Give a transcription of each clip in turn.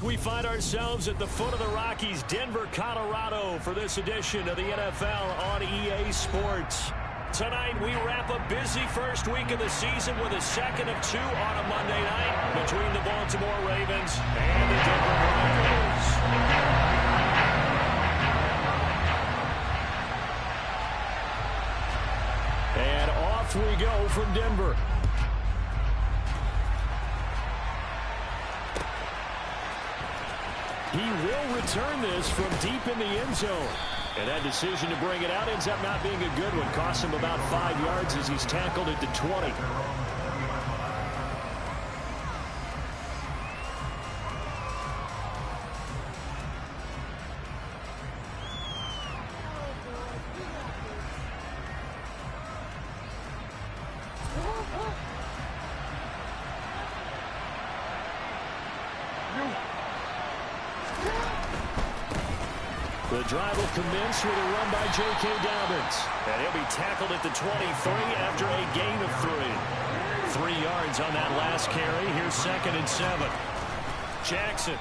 we find ourselves at the foot of the Rockies, Denver, Colorado, for this edition of the NFL on EA Sports. Tonight, we wrap a busy first week of the season with a second of two on a Monday night between the Baltimore Ravens and the Denver Broncos. And off we go from Denver. He will return this from deep in the end zone. And that decision to bring it out ends up not being a good one. Costs him about 5 yards as he's tackled at the 20. The drive will commence with a run by J.K. Dobbins. And he'll be tackled at the 23 after a gain of 3. 3 yards on that last carry. Here's 2nd and 7. Jackson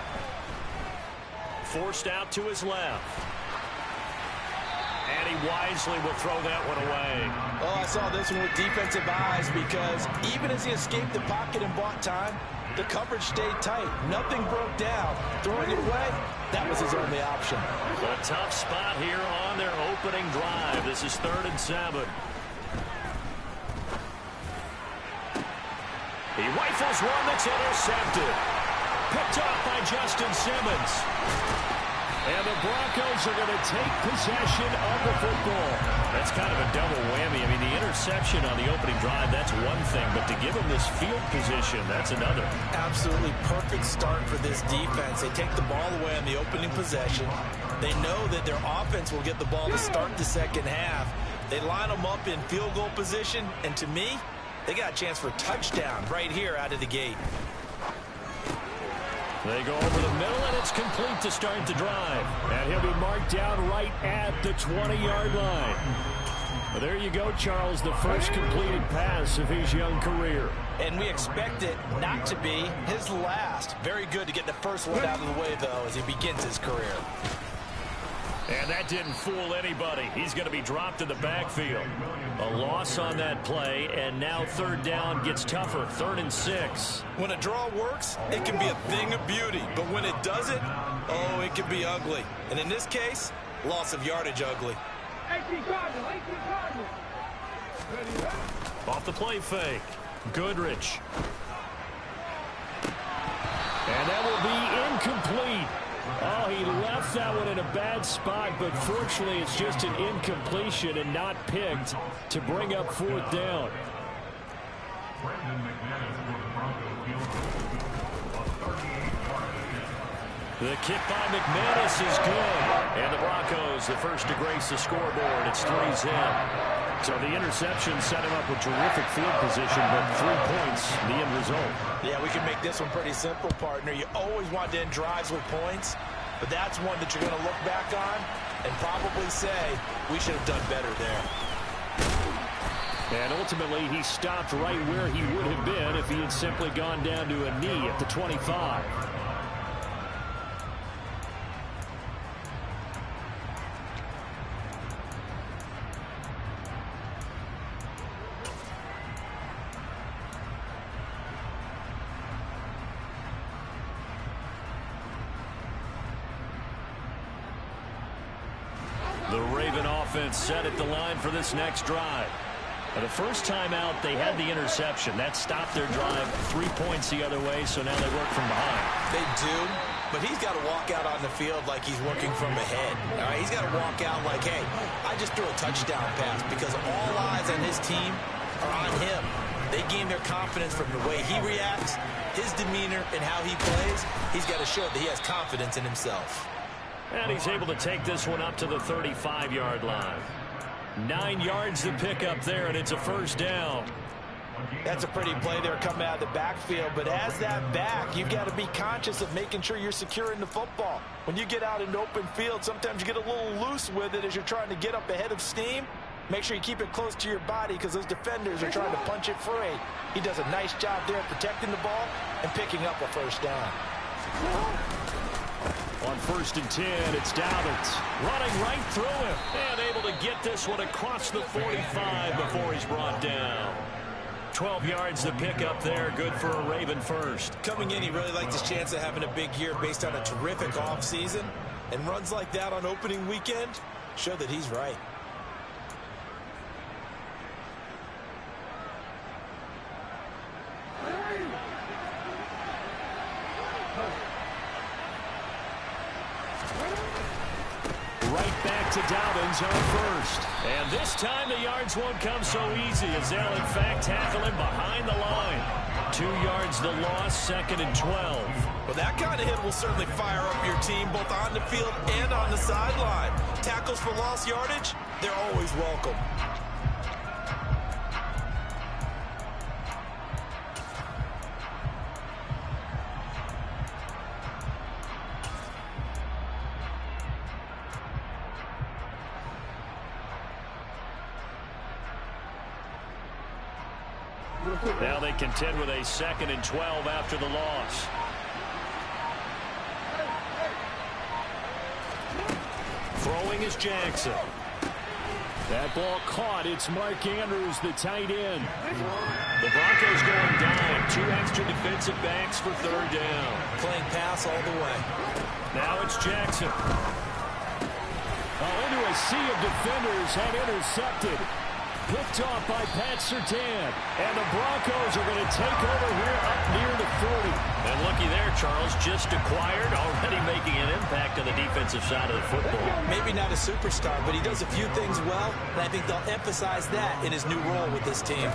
forced out to his left. And he wisely will throw that one away. Oh, I saw this one with defensive eyes because even as he escaped the pocket and bought time, the coverage stayed tight. Nothing broke down. Throwing it away, that was his only option. A tough spot here on their opening drive. This is 3rd and 7. He rifles one that's intercepted. Picked off by Justin Simmons. And the Broncos are going to take possession of the football. That's kind of a double whammy. I mean, the interception on the opening drive, that's one thing. But to give him this field position, that's another. Absolutely perfect start for this defense. They take the ball away on the opening possession. They know that their offense will get the ball to start the second half. They line them up in field goal position. And to me, they got a chance for a touchdown right here out of the gate. They go over the middle, and it's complete to start the drive. And he'll be marked down right at the 20-yard line. Well, there you go, Charles, the first completed pass of his young career. And we expect it not to be his last. Very good to get the first one out of the way, though, as he begins his career. And that didn't fool anybody. He's going to be dropped in the backfield. A loss on that play, and now 3rd down gets tougher. 3rd and 6. When a draw works, it can be a thing of beauty. But when it doesn't, oh, it can be ugly. And in this case, loss of yardage ugly. Off the play fake. Goodrich. And that will be incomplete. Oh, he left that one in a bad spot, but fortunately it's just an incompletion and not picked to bring up 4th down. The kick by McManus is good. And the Broncos, the first to grace the scoreboard. It's 3's in. So the interception set him up with terrific field position, but 3 points, the end result. Yeah, we can make this one pretty simple, partner. You always want to end drives with points, but that's one that you're going to look back on and probably say, we should have done better there. And ultimately, he stopped right where he would have been if he had simply gone down to a knee at the 25. The Raven offense set at the line for this next drive. The first time out, they had the interception. That stopped their drive. 3 points the other way, so now they work from behind. They do, but he's got to walk out on the field like he's working from ahead. All right, he's got to walk out like, hey, I just threw a touchdown pass because all eyes on his team are on him. They gain their confidence from the way he reacts, his demeanor, and how he plays. He's got to show that he has confidence in himself. And he's able to take this one up to the 35-yard line. 9 yards to pick up there, and it's a 1st down. That's a pretty play there coming out of the backfield, but as that back, you've got to be conscious of making sure you're securing the football. When you get out in open field, sometimes you get a little loose with it as you're trying to get up ahead of steam. Make sure you keep it close to your body because those defenders are trying to punch it free. He does a nice job there protecting the ball and picking up a 1st down. On 1st and 10, it's Dobbins running right through him and able to get this one across the 45 before he's brought down. 12 yards to pick up there. Good for a Raven first. Coming in, he really liked his chance of having a big year based on a terrific offseason. And runs like that on opening weekend show that he's right. Right back to Dobbins on 1st. And this time the yards won't come so easy as they'll in fact tackle him behind the line. 2 yards the loss, 2nd and 12. Well, that kind of hit will certainly fire up your team both on the field and on the sideline. Tackles for lost yardage, they're always welcome. Now they contend with a 2nd and 12 after the loss. Throwing is Jackson. That ball caught. It's Mark Andrews, the tight end. The Broncos going down. 2 extra defensive backs for 3rd down. Playing pass all the way. Now it's Jackson. Into a sea of defenders and intercepted. Picked off by Pat Surtain. And the Broncos are going to take over here up near the 40. And looky there, Charles, just acquired, already making an impact on the defensive side of the football. Maybe not a superstar, but he does a few things well, and I think they'll emphasize that in his new role with this team.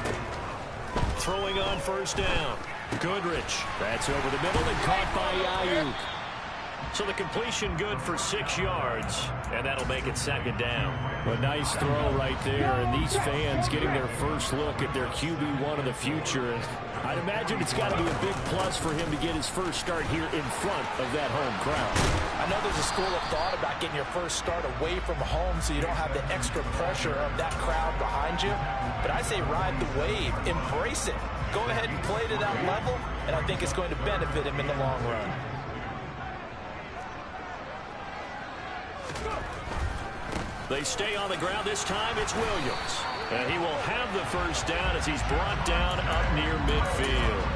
Throwing on 1st down. Goodrich. That's over the middle and caught by Ayuk. So the completion good for 6 yards, and that'll make it 2nd down. A nice throw right there, and these fans getting their first look at their QB1 of the future. And I'd imagine it's got to be a big plus for him to get his first start here in front of that home crowd. I know there's a school of thought about getting your first start away from home so you don't have the extra pressure of that crowd behind you. But I say ride the wave, embrace it. Go ahead and play to that level, and I think it's going to benefit him in the long run. They stay on the ground. This time it's Williams. And he will have the first down as he's brought down up near midfield.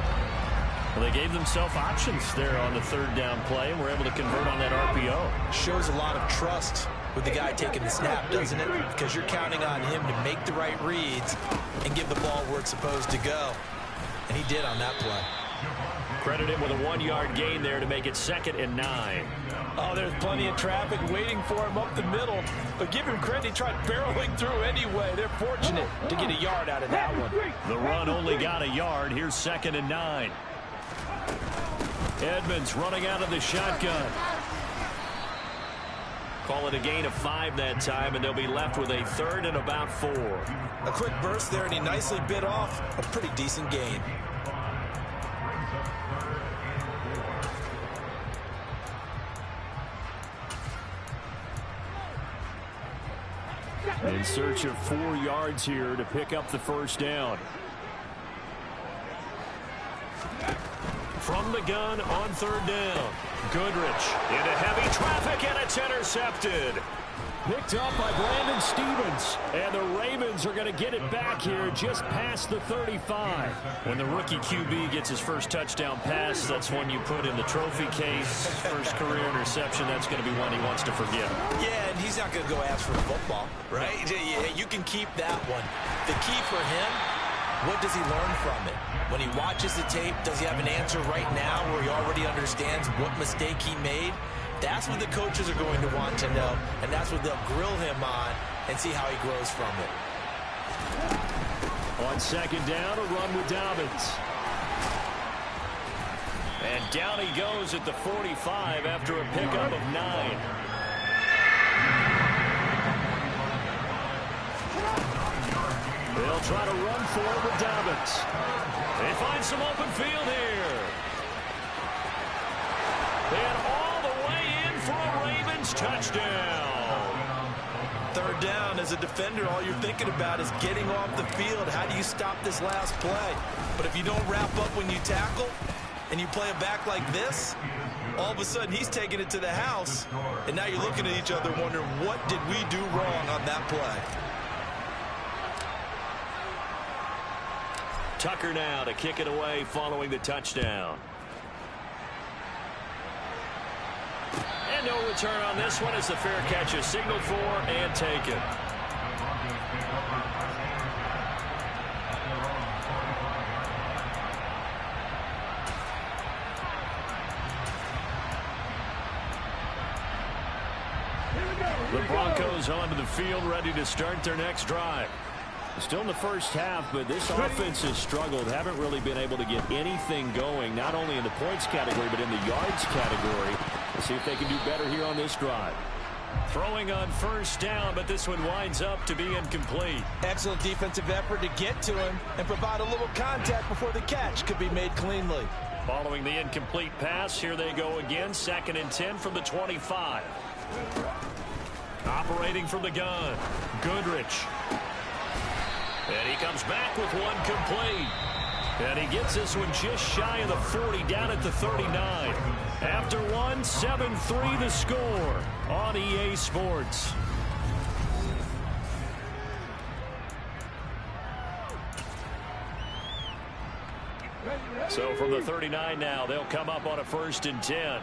Well, they gave themselves options there on the 3rd down play and were able to convert on that RPO. Shows a lot of trust with the guy taking the snap, doesn't it? Because you're counting on him to make the right reads and give the ball where it's supposed to go. And he did on that play. Credit him with a 1-yard gain there to make it 2nd and 9. Oh, there's plenty of traffic waiting for him up the middle. But give him credit, he tried barreling through anyway. They're fortunate to get a yard out of that one. The run only got a yard. Here's 2nd and 9. Edmonds running out of the shotgun. Call it a gain of 5 that time, and they'll be left with a 3rd and about 4. A quick burst there, and he nicely bit off a pretty decent gain. In search of 4 yards here to pick up the first down. From the gun on 3rd down. Goodrich into heavy traffic, and it's intercepted. Picked up by Brandon Stevens. And the Ravens are going to get it back here just past the 35. When the rookie QB gets his first touchdown pass, that's one you put in the trophy case. First career interception, that's going to be one he wants to forget. Yeah, and he's not going to go ask for football, right? You can keep that one. The key for him, what does he learn from it? When he watches the tape, does he have an answer right now where he already understands what mistake he made? That's what the coaches are going to want to know, and that's what they'll grill him on and see how he grows from it. On 2nd down, a run with Dobbins. And down he goes at the 45 after a pickup of 9. They'll try to run for it with Dobbins. They find some open field here. And all the way in for a Ravens touchdown. 3rd down, as a defender, all you're thinking about is getting off the field. How do you stop this last play? But if you don't wrap up when you tackle and you play it back like this, All of a sudden, he's taking it to the house, and now you're looking at each other wondering, what did we do wrong on that play? Tucker now to kick it away following the touchdown. And no return on this one as the fair catch is signaled for and taken. The Broncos onto the field, ready to start their next drive. Still in the first half, but this offense has struggled. Haven't really been able to get anything going, not only in the points category, but in the yards category. Let's see if they can do better here on this drive. Throwing on first down, but this one winds up to be incomplete. Excellent defensive effort to get to him and provide a little contact before the catch could be made cleanly. Following the incomplete pass, here they go again. 2nd and 10 from the 25. Operating from the gun, Goodrich. And he comes back with one complete. And he gets this one just shy of the 40, down at the 39. After one, 7-3 the score on EA Sports. So from the 39 now, they'll come up on a 1st and 10.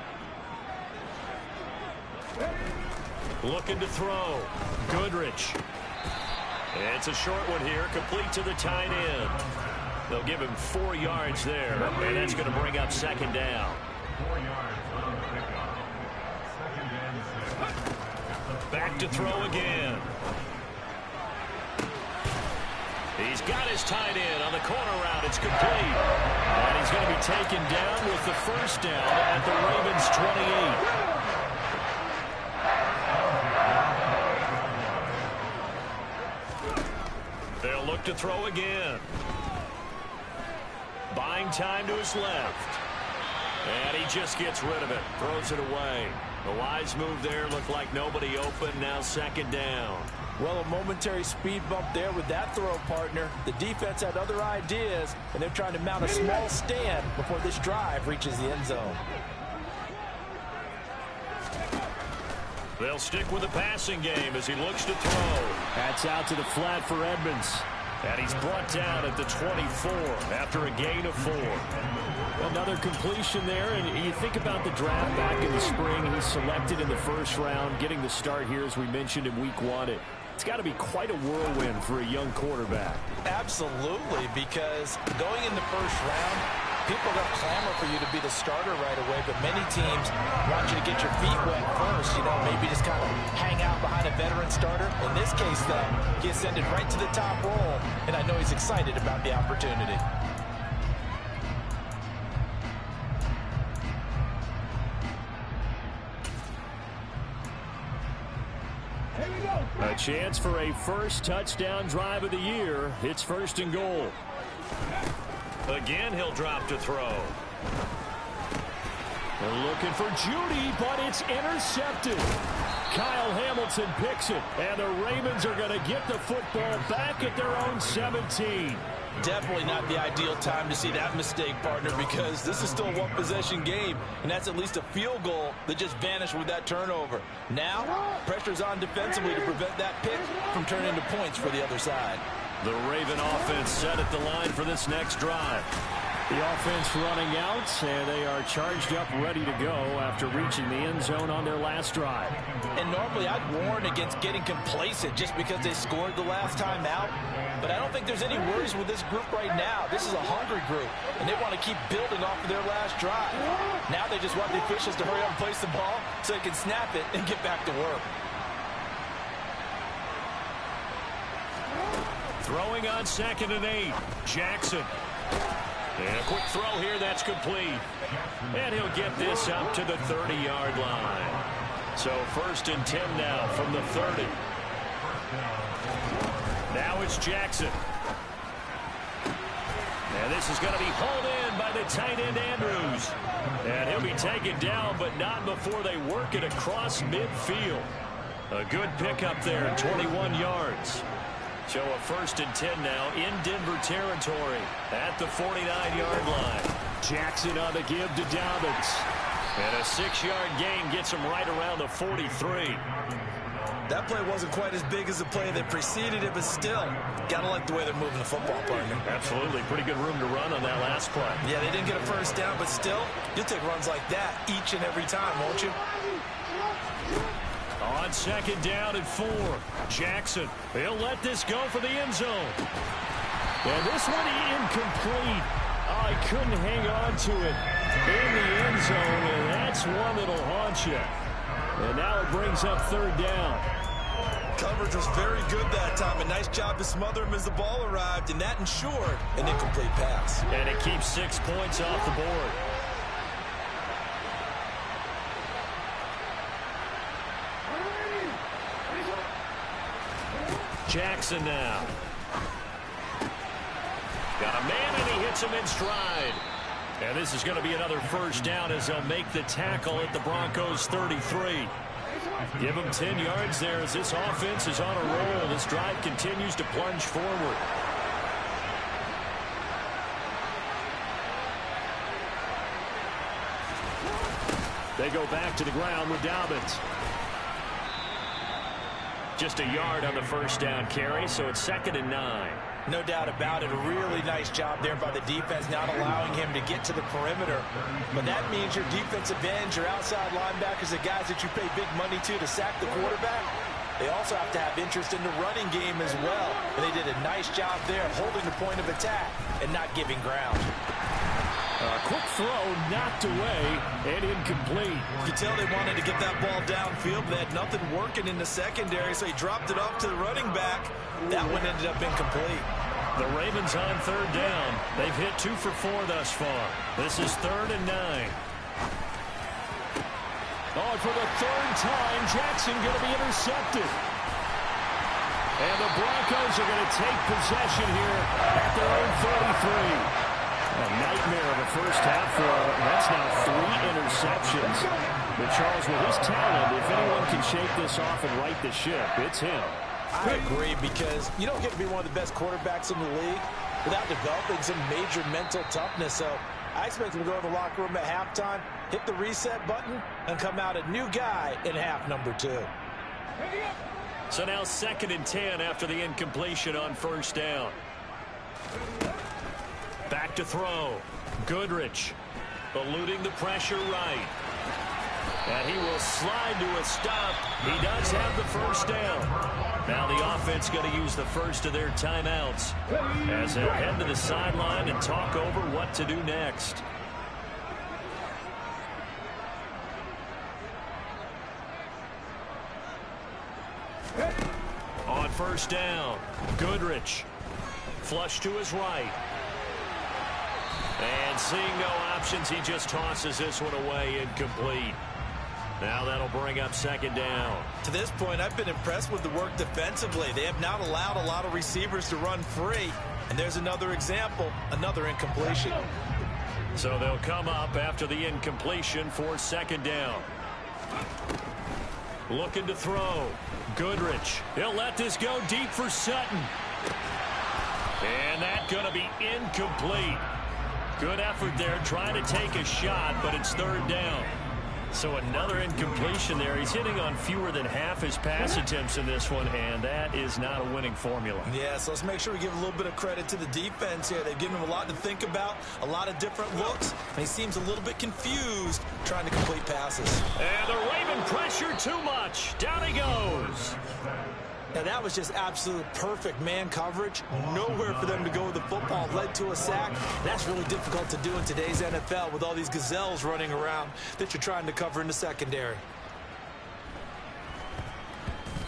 Looking to throw. Goodrich. And it's a short one here, complete to the tight end. They'll give him 4 yards there, and that's going to bring up 2nd down. Back to throw again. He's got his tight end on the corner route. It's complete. And he's going to be taken down with the 1st down at the Ravens' 28. They'll look to throw again. Buying time to his left. And he just gets rid of it. Throws it away. A wise move there. Looked like nobody open. Now 2nd down. Well, a momentary speed bump there with that throw, partner. The defense had other ideas, and they're trying to mount a small stand before this drive reaches the end zone. They'll stick with the passing game as he looks to throw. That's out to the flat for Edmonds. And he's brought down at the 24 after a gain of 4. Another completion there, and you think about the draft back in the spring. He's selected in the 1st round, getting the start here, as we mentioned, in week 1. It's got to be quite a whirlwind for a young quarterback. Absolutely, because going in the 1st round, people are going to clamor for you to be the starter right away, but many teams want you to get your feet wet first, maybe just kind of hang out behind a veteran starter. In this case, though, he ascended right to the top role, and I know he's excited about the opportunity. A chance for a 1st touchdown drive of the year. It's 1st and goal. Again, he'll drop to throw. They're looking for Judy, but it's intercepted. Kyle Hamilton picks it, and the Ravens are going to get the football back at their own 17. Definitely not the ideal time to see that mistake, partner, because this is still a 1-possession game, and that's at least a field goal that just vanished with that turnover. Now, pressure's on defensively to prevent that pick from turning into points for the other side. The Raven offense set at the line for this next drive. The offense running out, and they are charged up, ready to go after reaching the end zone on their last drive. And normally I'd warn against getting complacent just because they scored the last time out. But I don't think there's any worries with this group right now. This is a hungry group, and they want to keep building off of their last drive. Now they just want the officials to hurry up and place the ball so they can snap it and get back to work. Throwing on 2nd and 8. Jackson. And a quick throw here, that's complete. And he'll get this up to the 30-yard line. So 1st and 10 now from the 30. Now it's Jackson. And this is going to be hauled in by the tight end Andrews. And he'll be taken down, but not before they work it across midfield. A good pickup there, 21 yards. So a 1st and 10 now in Denver territory at the 49-yard line. Jackson on the give to Dobbins. And a 6-yard gain gets him right around the 43. That play wasn't quite as big as the play that preceded it, but still, gotta like the way they're moving the football, partner. Absolutely. Pretty good room to run on that last play. Yeah, they didn't get a first down, but still, you'll take runs like that each and every time, won't you? On 2nd down and 4. Jackson, he'll let this go for the end zone. And this one incomplete. Oh, he couldn't hang on to it in the end zone, and that's one that'll haunt you. And now it brings up 3rd down. Coverage was very good that time. A nice job to smother him as the ball arrived, and that ensured an incomplete pass. And it keeps 6 points off the board. Jackson now. Got a man, and he hits him in stride. And this is going to be another first down as they'll make the tackle at the Broncos' 33. Give them 10 yards there as this offense is on a roll. This drive continues to plunge forward. They go back to the ground with Dobbins. Just a yard on the first down carry, so it's 2nd and 9. No doubt about it. A really nice job there by the defense, not allowing him to get to the perimeter. But that means your defensive ends, your outside linebackers, the guys that you pay big money to sack the quarterback, they also have to have interest in the running game as well. And they did a nice job there holding the point of attack and not giving ground. Quick throw knocked away and incomplete. You could tell they wanted to get that ball downfield, but they had nothing working in the secondary, so he dropped it off to the running back. That one ended up incomplete. The Ravens on 3rd down. They've hit 2 for 4 thus far. This is 3rd and 9. Oh, for the 3rd time, Jackson going to be intercepted. And the Broncos are going to take possession here at their own 33. A nightmare of a first half for him. That's now 3 interceptions. But Charles, with his talent, if anyone can shake this off and right the ship, it's him. I agree, because you don't get to be one of the best quarterbacks in the league without developing some major mental toughness. So I expect him to go to the locker room at halftime, hit the reset button, and come out a new guy in half number 2. So now 2nd and 10 after the incompletion on first down. Back to throw. Goodrich eluding the pressure right. And he will slide to a stop. He does have the first down. Now the offense going to use the first of their timeouts as they'll head to the sideline and talk over what to do next. On first down, Goodrich. Flush to his right. And seeing no options, he just tosses this one away, incomplete. Now that'll bring up 2nd down. To this point, I've been impressed with the work defensively. They have not allowed a lot of receivers to run free. And there's another example, another incompletion. So they'll come up after the incompletion for 2nd down. Looking to throw. Goodrich. He'll let this go deep for Sutton. And that's going to be incomplete. Good effort there, trying to take a shot, but it's 3rd down. So another incompletion there. He's hitting on fewer than half his pass attempts in this one, and that is not a winning formula. Yeah, so let's make sure we give a little bit of credit to the defense here. They've given him a lot to think about, a lot of different looks, and he seems a little bit confused trying to complete passes. And the Raven pressure too much. Down he goes. Now, that was just absolute perfect man coverage. Nowhere for them to go with the football. Led to a sack. That's really difficult to do in today's NFL with all these gazelles running around that you're trying to cover in the secondary.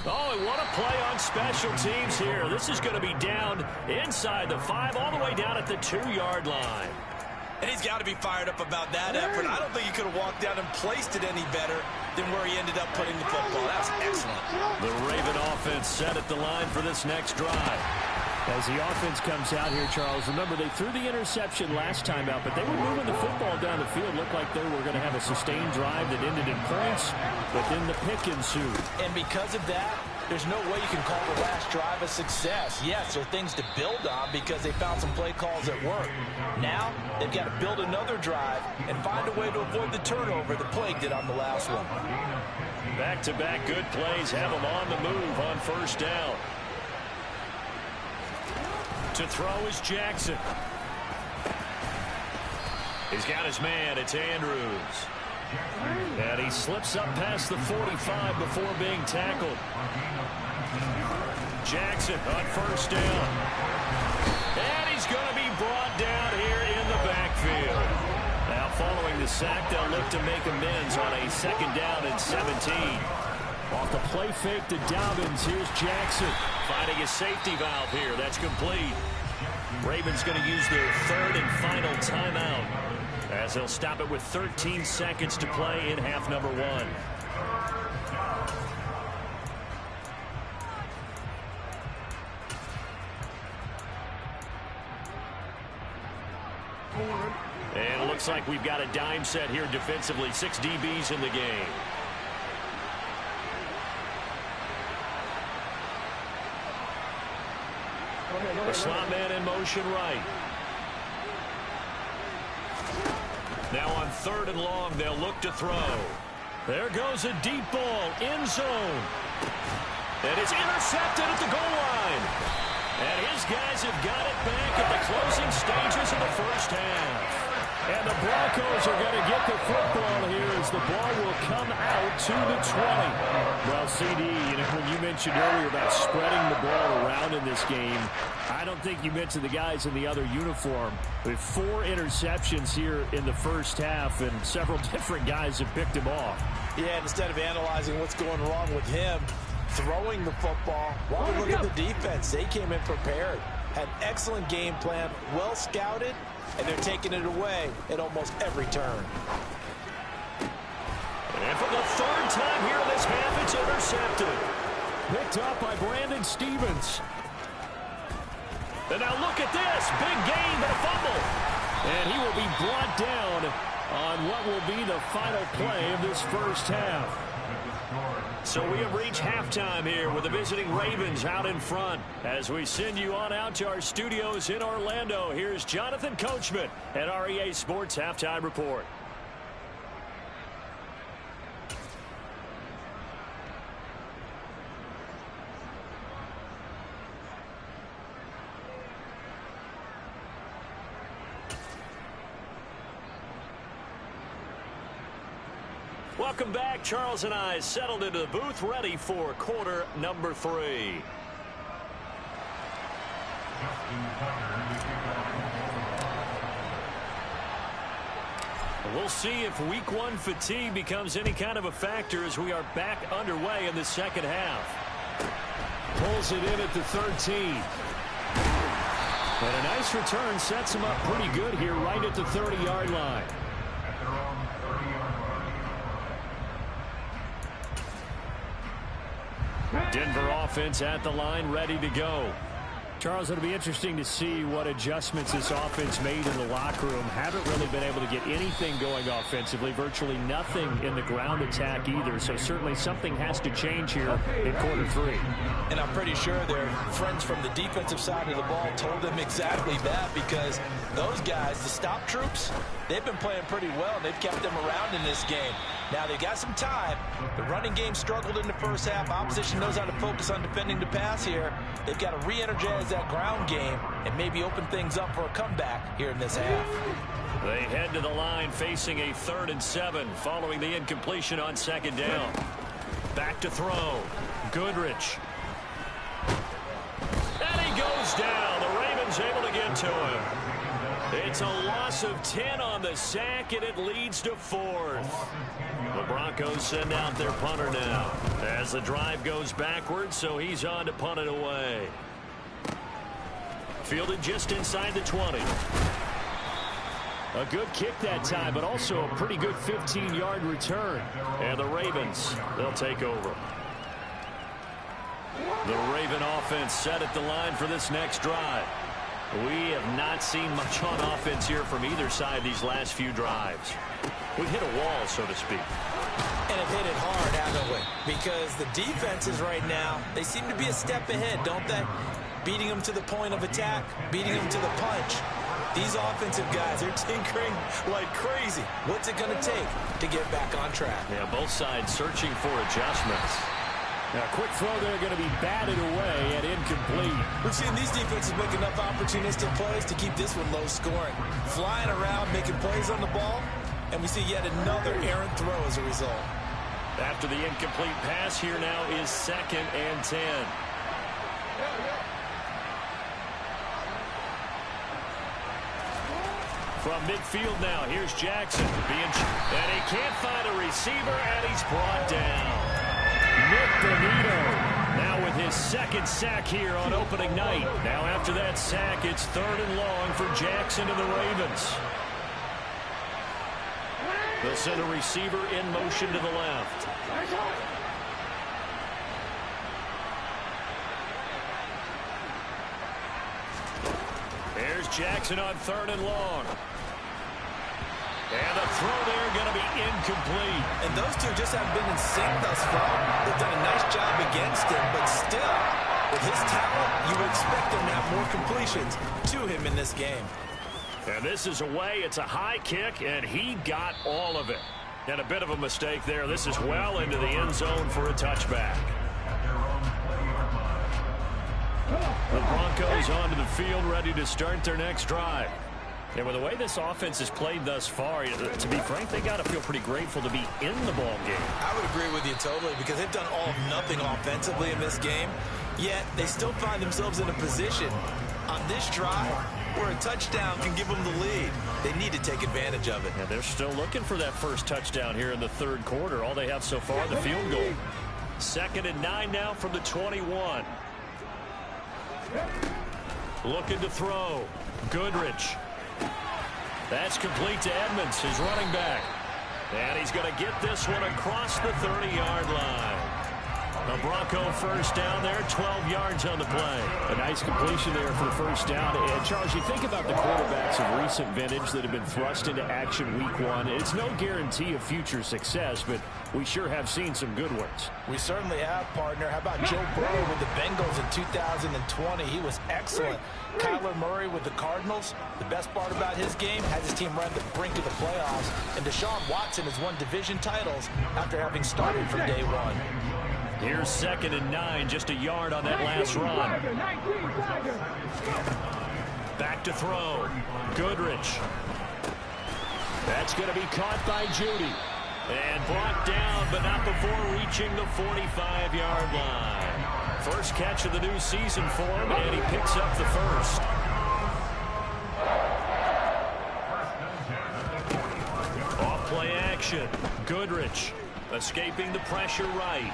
Oh, and what a play on special teams here. This is going to be down inside the 5, all the way down at the 2-yard line. And he's got to be fired up about that effort. I don't think he could have walked down and placed it any better than where he ended up putting the football. That's excellent. The Raven offense set at the line for this next drive. As the offense comes out here, Charles, remember they threw the interception last time out, but they were moving the football down the field. Looked like they were going to have a sustained drive that ended in points, but then the pick ensued. And because of that, there's no way you can call the last drive a success. Yes, there are things to build on because they found some play calls that work. Now, they've got to build another drive and find a way to avoid the turnover the play did on the last one. Back-to-back good plays have them on the move on first down. To throw is Jackson. He's got his man. It's Andrews. And he slips up past the 45 before being tackled. Jackson on first down. And he's going to be brought down here in the backfield. Now following the sack, they'll look to make amends on a second down and 17. Off the play fake to Dobbins, here's Jackson. Finding his safety valve here. That's complete. Ravens going to use their third and final timeout, as they'll stop it with 13 seconds to play in half number one. And it looks like we've got a dime set here defensively. 6 DBs in the game. The slot man in motion right. Now on third and long, they'll look to throw. There goes a deep ball, end zone. And it's intercepted at the goal line. And his guys have got it back at the closing stages of the first half. And the Broncos are going to get the football here as the ball will come out to the 20. Well, CD, when you mentioned earlier about spreading the ball around in this game, I don't think you mentioned the guys in the other uniform. With 4 interceptions here in the first half, and several different guys have picked him off. Yeah, instead of analyzing what's going wrong with him, throwing the football, while we look at the defense, they came in prepared. Had an excellent game plan, well scouted, and they're taking it away at almost every turn. And for the third time here in this half, it's intercepted. Picked up by Brandon Stevens. And now look at this. Big gain, but a fumble. And he will be brought down on what will be the final play of this first half. So we have reached halftime here with the visiting Ravens out in front. As we send you on out to our studios in Orlando, here's Jonathan Coachman at REA Sports Halftime Report. Welcome back. Charles and I settled into the booth, ready for quarter number 3. We'll see if week 1 fatigue becomes any kind of a factor as we are back underway in the second half. Pulls it in at the 13. And a nice return sets him up pretty good here right at the 30-yard line. Denver offense at the line, ready to go. Charles, it'll be interesting to see what adjustments this offense made in the locker room. Haven't really been able to get anything going offensively. Virtually nothing in the ground attack either. So certainly something has to change here in quarter 3. And I'm pretty sure their friends from the defensive side of the ball told them exactly that, because those guys, the stop troops, they've been playing pretty well, and they've kept them around in this game. Now, they've got some time. The running game struggled in the first half. Opposition knows how to focus on defending the pass here. They've got to re-energize that ground game and maybe open things up for a comeback here in this half. They head to the line facing a 3rd and 7 following the incompletion on second down. Back to throw. Goodrich. And he goes down. The Ravens able to get to him. It's a loss of 10 on the sack, and it leads to 4th. The Broncos send out their punter now as the drive goes backwards, so he's on to punt it away. Fielded just inside the 20. A good kick that time, but also a pretty good 15-yard return. And the Ravens, they'll take over. The Raven offense set at the line for this next drive. We have not seen much on offense here from either side these last few drives. We hit a wall, so to speak. And have hit it hard, haven't we? Because the defenses right now, they seem to be a step ahead, don't they? Beating them to the point of attack, beating them to the punch. These offensive guys are tinkering like crazy. What's it going to take to get back on track? Yeah, both sides searching for adjustments. Now, quick throw there going to be batted away and incomplete. We've seen these defenses make enough opportunistic plays to keep this one low scoring. Flying around, making plays on the ball, and we see yet another errant throw as a result. After the incomplete pass, here now is 2nd and 10. From midfield now, here's Jackson. And he can't find a receiver, and he's brought down. Nick Benito now with his 2nd sack here on opening night. Now after that sack, it's 3rd and long for Jackson and the Ravens. They'll send a receiver in motion to the left. There's Jackson on 3rd and long. And the throw there going to be incomplete. And those two just haven't been in sync thus far. They've done a nice job against him, but still, with his talent, you would expect him to have more completions to him in this game. And this is away. It's a high kick, and he got all of it. And a bit of a mistake there. This is well into the end zone for a touchback. The Broncos onto the field, ready to start their next drive. And with the way this offense has played thus far, to be frank, they got to feel pretty grateful to be in the ball game. I would agree with you totally, because they've done all of nothing offensively in this game, yet they still find themselves in a position on this drive where a touchdown can give them the lead. They need to take advantage of it. And they're still looking for that first touchdown here in the 3rd quarter. All they have so far, the field goal. 2nd and 9 now from the 21. Looking to throw. Goodrich. That's complete to Edmonds, his running back. And he's going to get this one across the 30-yard line. A Bronco first down there, 12 yards on the play. A nice completion there for the first down. And Charles, you think about the quarterbacks of recent vintage that have been thrust into action week 1. It's no guarantee of future success, but we sure have seen some good ones. We certainly have, partner. How about Joe Burrow with the Bengals in 2020? He was excellent. Kyler Murray with the Cardinals. The best part about his game, has his team run to the brink of the playoffs. And Deshaun Watson has won division titles after having started from day 1. Here's 2nd and 9, just a yard on that last run. Back to throw. Goodrich. That's going to be caught by Judy. And brought down, but not before reaching the 45-yard line. First catch of the new season for him, and he picks up the first. Off play action. Goodrich escaping the pressure right.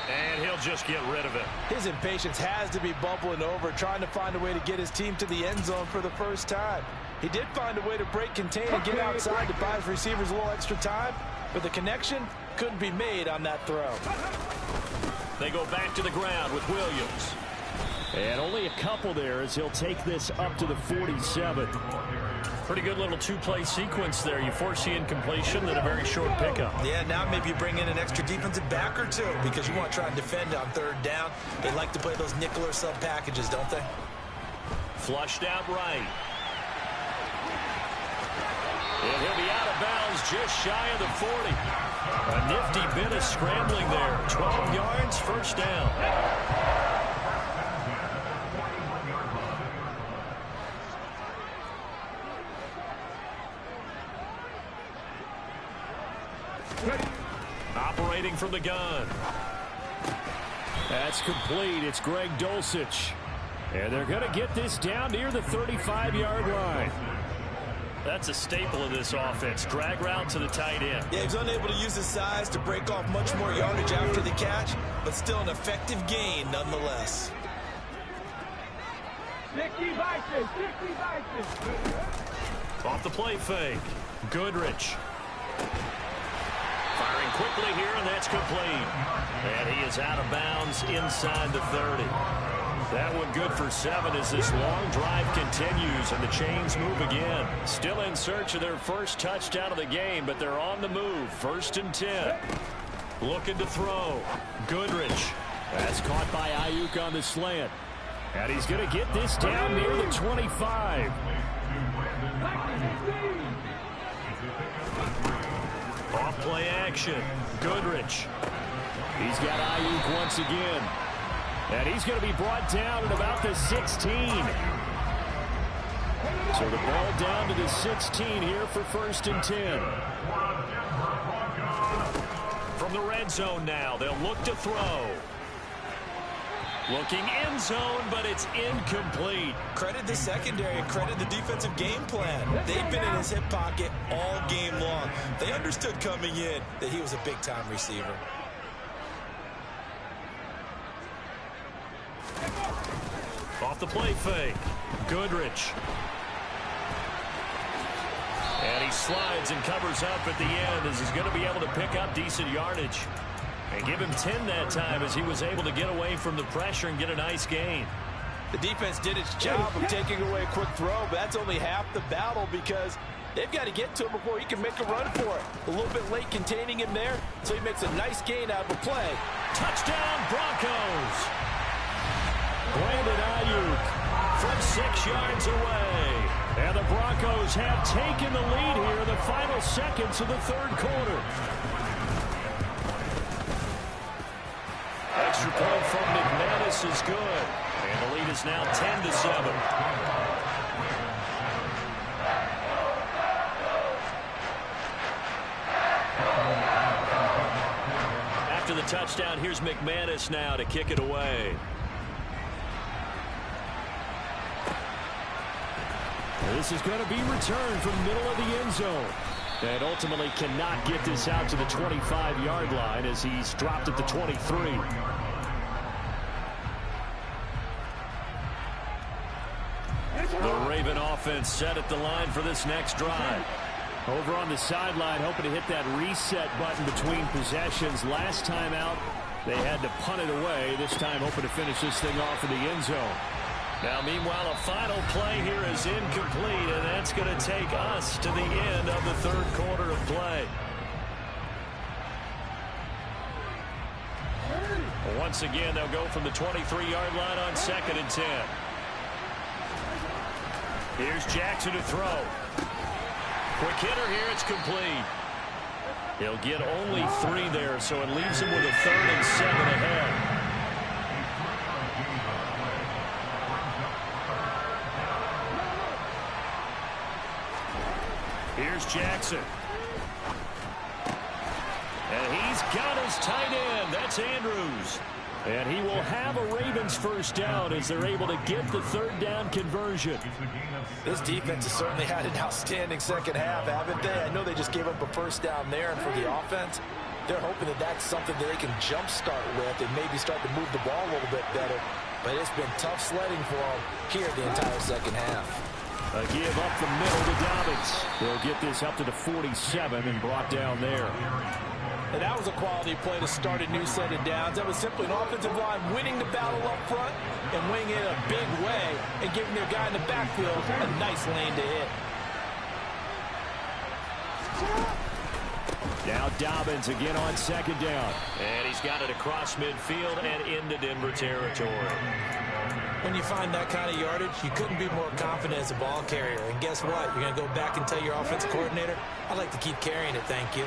And he'll just get rid of it. His impatience has to be bubbling over, trying to find a way to get his team to the end zone for the first time. He did find a way to break contain and get outside to buy his receivers a little extra time, but the connection couldn't be made on that throw. They go back to the ground with Williams. And only a couple there as he'll take this up to the 47. Pretty good little two-play sequence there. You force the incompletion, then a very short pickup. Yeah, now maybe you bring in an extra defensive back or two because you want to try and defend on 3rd down. They like to play those nickel or sub packages, don't they? Flushed out right. And he'll be out of bounds just shy of the 40. A nifty bit of scrambling there. 12 yards, first down. Operating from the gun. That's complete. It's Greg Dulcich. And they're going to get this down near the 35-yard line. That's a staple of this offense. Drag route to the tight end. Yeah, he's unable to use his size to break off much more yardage after the catch, but still an effective gain nonetheless. Off the play fake. Goodrich. Firing quickly here, and that's complete. And he is out of bounds inside the 30. That one good for 7 as this long drive continues and the chains move again. Still in search of their first touchdown of the game, but they're on the move. 1st and 10. Looking to throw. Goodrich. That's caught by Ayuk on the slant. And he's going to get this down near the 25. Off play action. Goodrich. He's got Ayuk once again. And he's going to be brought down at about the 16. So the ball down to the 16 here for 1st and 10. From the red zone now, they'll look to throw. Looking end zone, but it's incomplete. Credit the secondary and credit the defensive game plan. They've been in his hip pocket all game long. They understood coming in that he was a big-time receiver. Off the play fake. Goodrich. And he slides and covers up at the end as he's going to be able to pick up decent yardage. And give him 10 that time as he was able to get away from the pressure and get a nice gain. The defense did its job of taking away a quick throw, but that's only half the battle because they've got to get to him before he can make a run for it. A little bit late containing him there, so he makes a nice gain out of the play. Touchdown, Broncos! Brandon Ayuk from 6 yards away. And the Broncos have taken the lead here in the final seconds of the 3rd quarter. Extra point from McManus is good. And the lead is now 10-7. After the touchdown, here's McManus now to kick it away. This is going to be returned from the middle of the end zone. And ultimately cannot get this out to the 25-yard line as he's dropped at the 23. The Raven offense set at the line for this next drive. Over on the sideline, hoping to hit that reset button between possessions. Last time out, they had to punt it away. This time, hoping to finish this thing off in the end zone. Now, meanwhile, a final play here is incomplete, and that's going to take us to the end of the 3rd quarter of play. Once again, they'll go from the 23-yard line on 2nd and 10. Here's Jackson to throw. Quick hitter here, it's complete. He'll get only 3 there, so it leaves him with a 3rd and 7 ahead. Here's Jackson. And he's got his tight end. That's Andrews. And he will have a Ravens first down as they're able to get the 3rd down conversion. This defense has certainly had an outstanding second half, haven't they? I know they just gave up a first down there, and for the offense, they're hoping that that's something that they can jumpstart with and maybe start to move the ball a little bit better. But it's been tough sledding for them here the entire second half. A give up the middle to Dobbins. They'll get this up to the 47 and brought down there. And that was a quality play to start a new set of downs. That was simply an offensive line winning the battle up front and winning it a big way and giving their guy in the backfield a nice lane to hit. Now Dobbins again on 2nd down. And he's got it across midfield and into Denver territory. When you find that kind of yardage, you couldn't be more confident as a ball carrier. And guess what? You're going to go back and tell your offensive coordinator, I'd like to keep carrying it, thank you.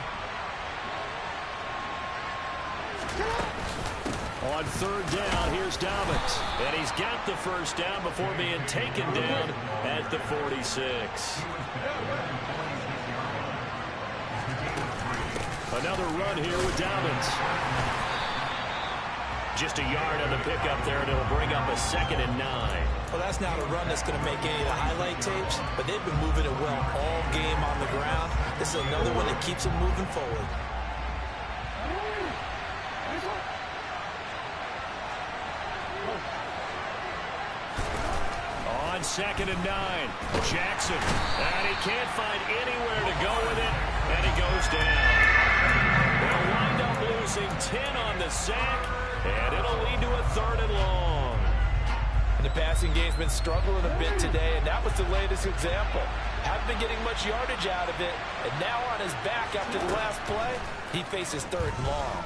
On 3rd down, here's Dobbins. And he's got the first down before being taken down at the 46. Another run here with Dobbins. Just a yard on the pickup there, and it'll bring up a 2nd and 9. Well, that's not a run that's going to make any of the highlight tapes, but they've been moving it well all game on the ground. This is another one that keeps them moving forward. On 2nd and 9, Jackson. And he can't find anywhere to go with it, and he goes down. They'll wind up losing 10 on the sack, and it'll lead to a 3rd and long. And the passing game's been struggling a bit today, and that was the latest example. Haven't been getting much yardage out of it, and now on his back after the last play, he faces 3rd and long.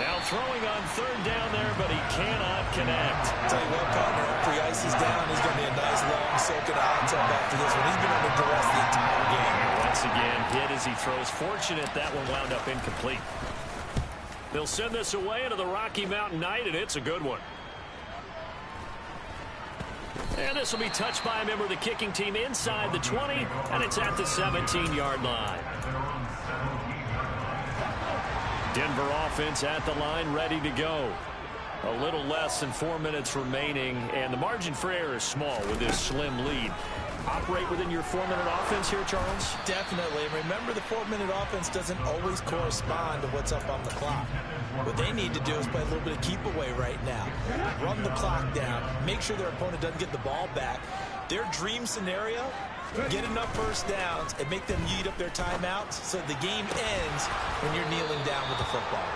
Now throwing on 3rd down there, but he cannot connect. Tell you what, partner, after the ice is down, he's going to be a nice long soak in the hot tub after this one. He's been under duress the entire game. Once again, hit as he throws. Fortunate that one wound up incomplete. They'll send this away into the Rocky Mountain night, and it's a good one. And this will be touched by a member of the kicking team inside the 20, and it's at the 17-yard line. Denver offense at the line, ready to go. A little less than 4 minutes remaining, and the margin for error is small with this slim lead. Operate within your 4-minute offense here, Charles? Definitely. Remember, the 4-minute offense doesn't always correspond to what's up on the clock. What they need to do is play a little bit of keep away right now. Run the clock down. Make sure their opponent doesn't get the ball back. Their dream scenario, get enough first downs and make them eat up their timeouts so the game ends when you're kneeling down with the football.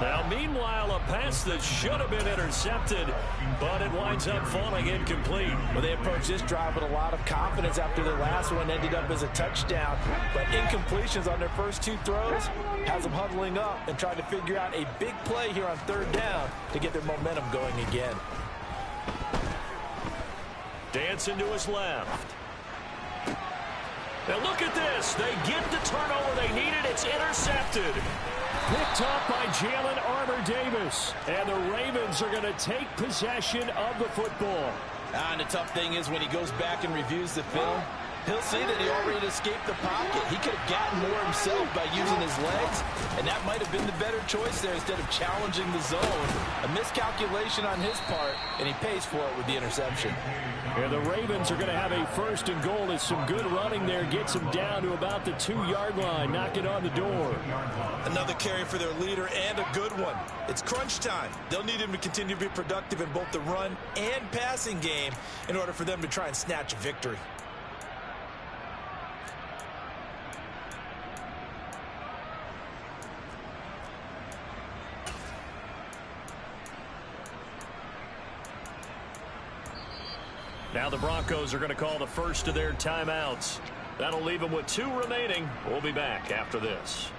Now, meanwhile, a pass that should have been intercepted, but it winds up falling incomplete. Well, they approached this drive with a lot of confidence after their last one ended up as a touchdown. But incompletions on their first 2 throws has them huddling up and trying to figure out a big play here on 3rd down to get their momentum going again. Dancing to his left. Now look at this. They get the turnover they needed. It's intercepted. Picked up by Jalen Armour-Davis. And the Ravens are going to take possession of the football. And the tough thing is when he goes back and reviews the film, he'll see that he already escaped the pocket. He could have gotten more himself by using his legs, and that might have been the better choice there instead of challenging the zone. A miscalculation on his part, and he pays for it with the interception. And the Ravens are going to have a 1st and goal as some good running there gets them down to about the 2-yard line, knocking on the door. Another carry for their leader and a good one. It's crunch time. They'll need him to continue to be productive in both the run and passing game in order for them to try and snatch a victory. Now the Broncos are going to call the first of their timeouts. That'll leave them with 2 remaining. We'll be back after this.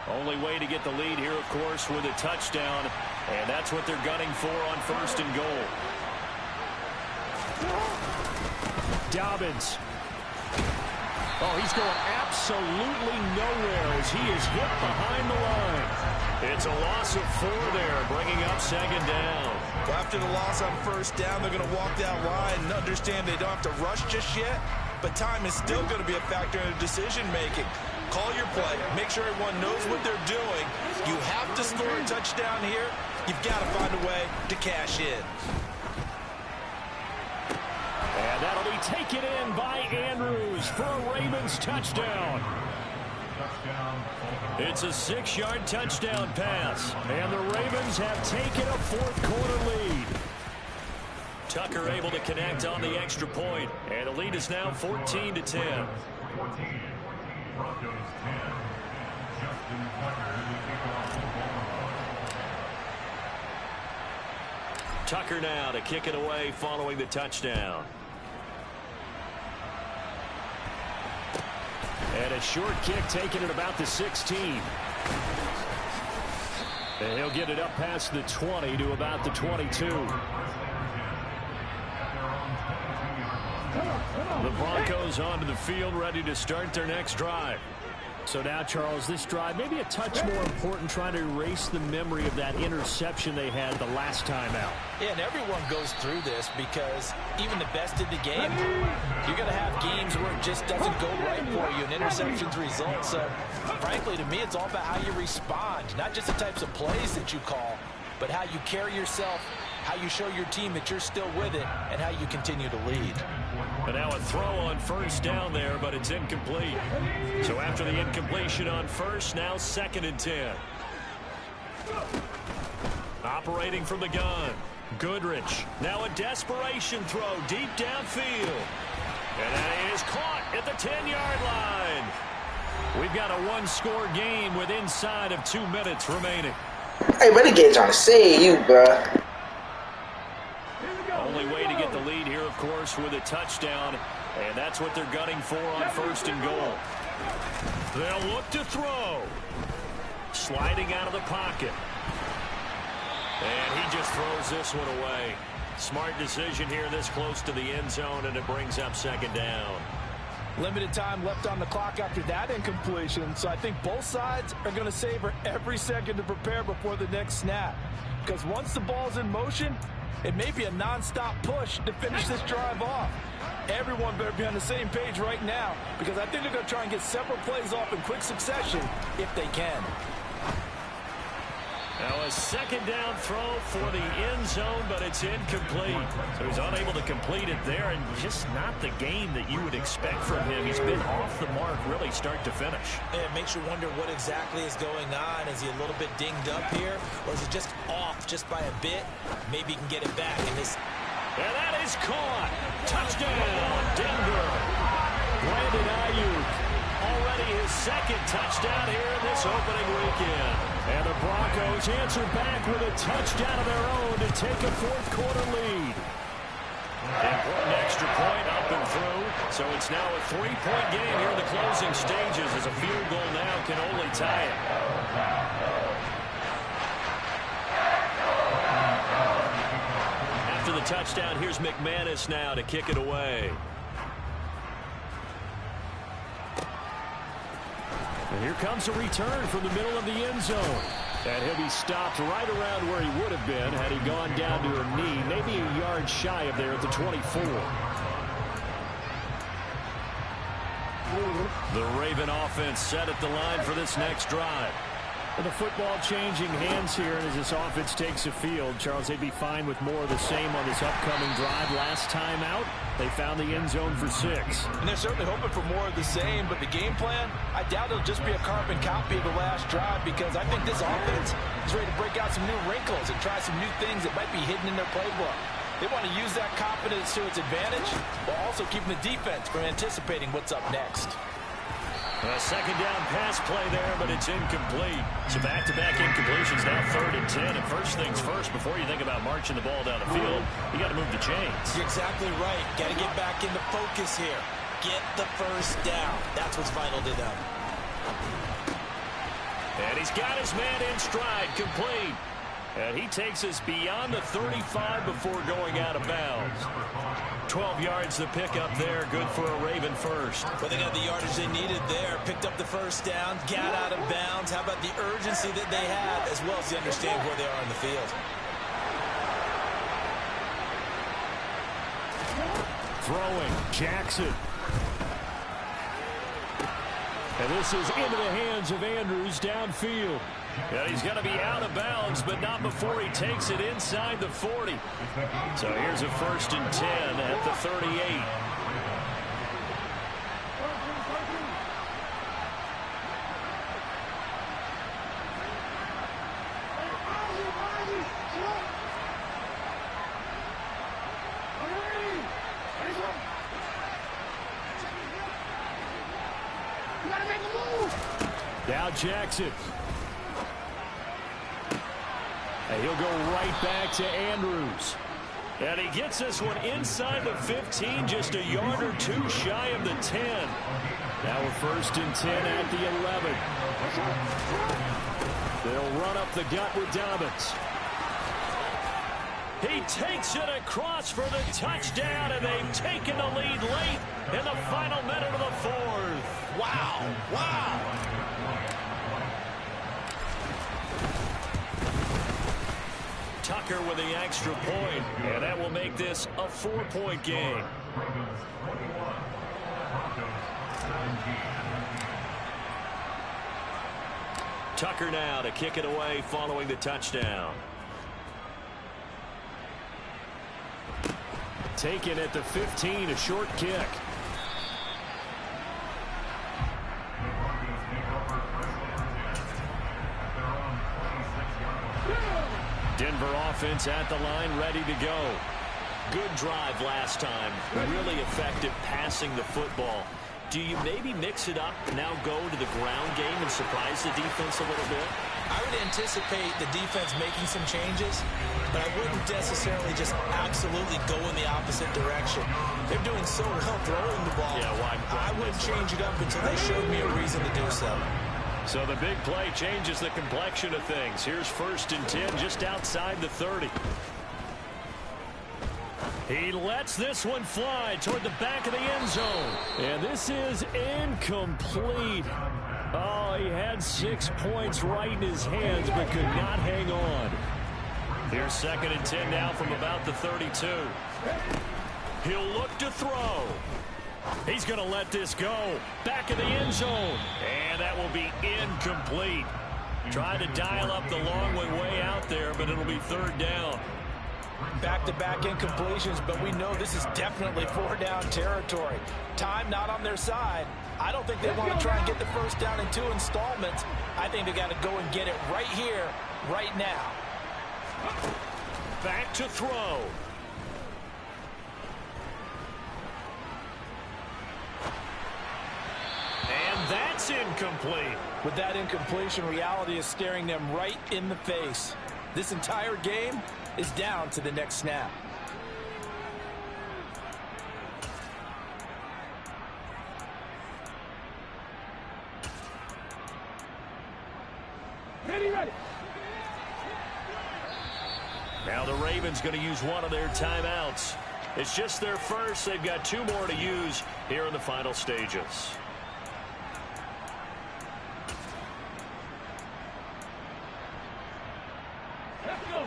Only way to get the lead here, of course, with a touchdown. And that's what they're gunning for on 1st and goal. Dobbins. Oh, he's going absolutely nowhere as he is hit behind the line. It's a loss of 4 there, bringing up 2nd down. Well, after the loss on 1st down, they're going to walk that line and understand they don't have to rush just yet, but time is still going to be a factor in decision-making. Call your play. Make sure everyone knows what they're doing. You have to score a touchdown here. You've got to find a way to cash in. And that'll be taken in by Andrews for a Ravens touchdown. It's a 6-yard touchdown pass. And the Ravens have taken a 4th-quarter lead. Tucker able to connect on the extra point. And the lead is now 14-10. Tucker now to kick it away following the touchdown. And a short kick taken at about the 16. And he'll get it up past the 20 to about the 22. The Broncos onto the field, ready to start their next drive. So now, Charles, this drive maybe a touch more important, trying to erase the memory of that interception they had the last time out. Yeah, and everyone goes through this because even the best in the game, you're going to have games where it just doesn't go right for you, and interceptions result. So, frankly, to me, it's all about how you respond, not just the types of plays that you call, but how you carry yourself, how you show your team that you're still with it, and how you continue to lead. But now a throw on 1st down there, but it's incomplete. So after the incompletion on 1st, now 2nd and 10. Operating from the gun, Goodrich, now a desperation throw deep downfield. And that is caught at the 10-yard line. We've got a one-score game with inside of 2 minutes remaining. Hey, Renegade trying to save you, bruh. Only way to get the lead here, of course, with a touchdown. And that's what they're gunning for on 1st and goal. They'll look to throw. Sliding out of the pocket. And he just throws this one away. Smart decision here this close to the end zone, and it brings up 2nd down. Limited time left on the clock after that incompletion, so I think both sides are going to savor every second to prepare before the next snap. Because once the ball's in motion, it may be a non-stop push to finish this drive off. Everyone better be on the same page right now, because I think they're going to try and get several plays off in quick succession if they can. Now a 2nd down throw for the end zone, but it's incomplete. So he's unable to complete it there, and just not the game that you would expect from him. He's been off the mark really start to finish. It makes you wonder what exactly is going on. Is he a little bit dinged up here, or is he just off just by a bit? Maybe he can get it back in this. And that is caught. Touchdown, Denver. Brandon Ayuk, already his 2nd touchdown here in this opening weekend. And the Broncos answer back with a touchdown of their own to take a 4th quarter lead. Important extra point up and through. So it's now a 3-point game here in the closing stages, as a field goal now can only tie it. After the touchdown, here's McManus now to kick it away. And here comes a return from the middle of the end zone. And he'll be stopped right around where he would have been had he gone down to a knee, maybe a yard shy of there at the 24. The Raven offense set at the line for this next drive. And the football changing hands here, and as this offense takes the field, Charles, they'd be fine with more of the same on this upcoming drive. Last time out, they found the end zone for 6. And they're certainly hoping for more of the same, but the game plan, I doubt it'll just be a carbon copy of the last drive, because I think this offense is ready to break out some new wrinkles and try some new things that might be hidden in their playbook. They want to use that confidence to its advantage, while also keeping the defense from anticipating what's up next. A 2nd down pass play there, but it's incomplete. So back-to-back incompletions, now 3rd and 10. And first things first, before you think about marching the ball down the field, you got to move the chains. You're exactly right. Got to get back into focus here. Get the 1st down. That's what's vital to them. And he's got his man in stride, complete. And he takes us beyond the 35 before going out of bounds. 12 yards to pick up there, good for a Raven first. But they got the yardage they needed there. Picked up the 1st down, got out of bounds. How about the urgency that they had, as well as they understand where they are in the field. Throwing, Jackson. And this is into the hands of Andrews downfield. And he's going to be out of bounds, but not before he takes it inside the 40. So here's a 1st and 10 at the 38. Now Jackson. And he'll go right back to Andrews. And he gets this one inside the 15, just a yard or 2 shy of the 10. Now we're 1st and 10 at the 11. They'll run up the gut with Dobbins. He takes it across for the touchdown, and they've taken the lead late in the final minute of the 4th. Wow, wow. Tucker with the extra point, and that will make this a 4-point game. Tucker now to kick it away following the touchdown. Taken at the 15, a short kick. Denver offense at the line, ready to go. Good drive last time. Really effective passing the football. Do you maybe mix it up and now go to the ground game and surprise the defense a little bit? I would anticipate the defense making some changes, but I wouldn't necessarily just absolutely go in the opposite direction. They're doing so well throwing the ball. Yeah, I wouldn't change it up until they showed me a reason to do so. So the big play changes the complexion of things. Here's 1st and 10 just outside the 30. He lets this one fly toward the back of the end zone. And this is incomplete. Oh, he had 6 points right in his hands but could not hang on. Here's 2nd and 10 now from about the 32. He'll look to throw. He's going to let this go. Back of the end zone. And that will be incomplete. Tried to dial up the long one way out there, but it'll be 3rd down. Back-to-back incompletions, but we know this is definitely 4-down territory. Time not on their side. I don't think they want to try and get the 1st down in 2 installments. I think they got to go and get it right here, right now. Back to throw. And that's incomplete. With that incompletion, reality is staring them right in the face. This entire game is down to the next snap. Ready. Now the Ravens going to use one of their timeouts. It's just their first. They've got 2 more to use here in the final stages. Let's go.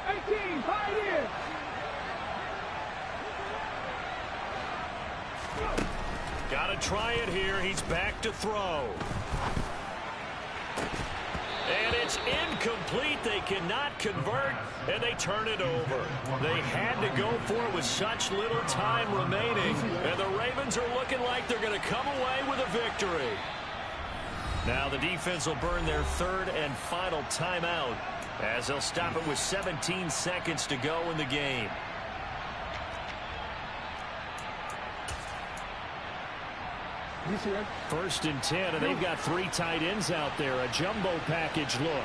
18, hide in. Got to try it here. He's back to throw. And it's incomplete. They cannot convert, and they turn it over. They had to go for it with such little time remaining, and the Ravens are looking like they're going to come away with a victory. Now the defense will burn their 3rd and final timeout as they'll stop it with 17 seconds to go in the game. First and 10, and they've got 3 tight ends out there. A jumbo package look.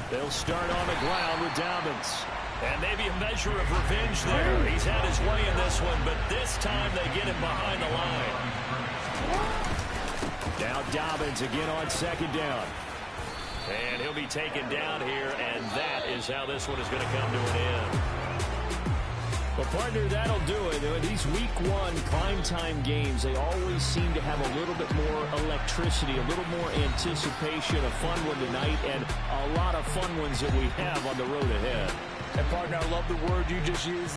They'll start on the ground with Dobbins. And maybe a measure of revenge there. He's had his way in this one, but this time they get him behind the line. Now Dobbins again on 2nd down. And he'll be taken down here, and that is how this one is going to come to an end. Well, partner, that'll do it. These Week 1 primetime games, they always seem to have a little bit more electricity, a little more anticipation. A fun one tonight, and a lot of fun ones that we have on the road ahead. And, partner, I love the word you just used.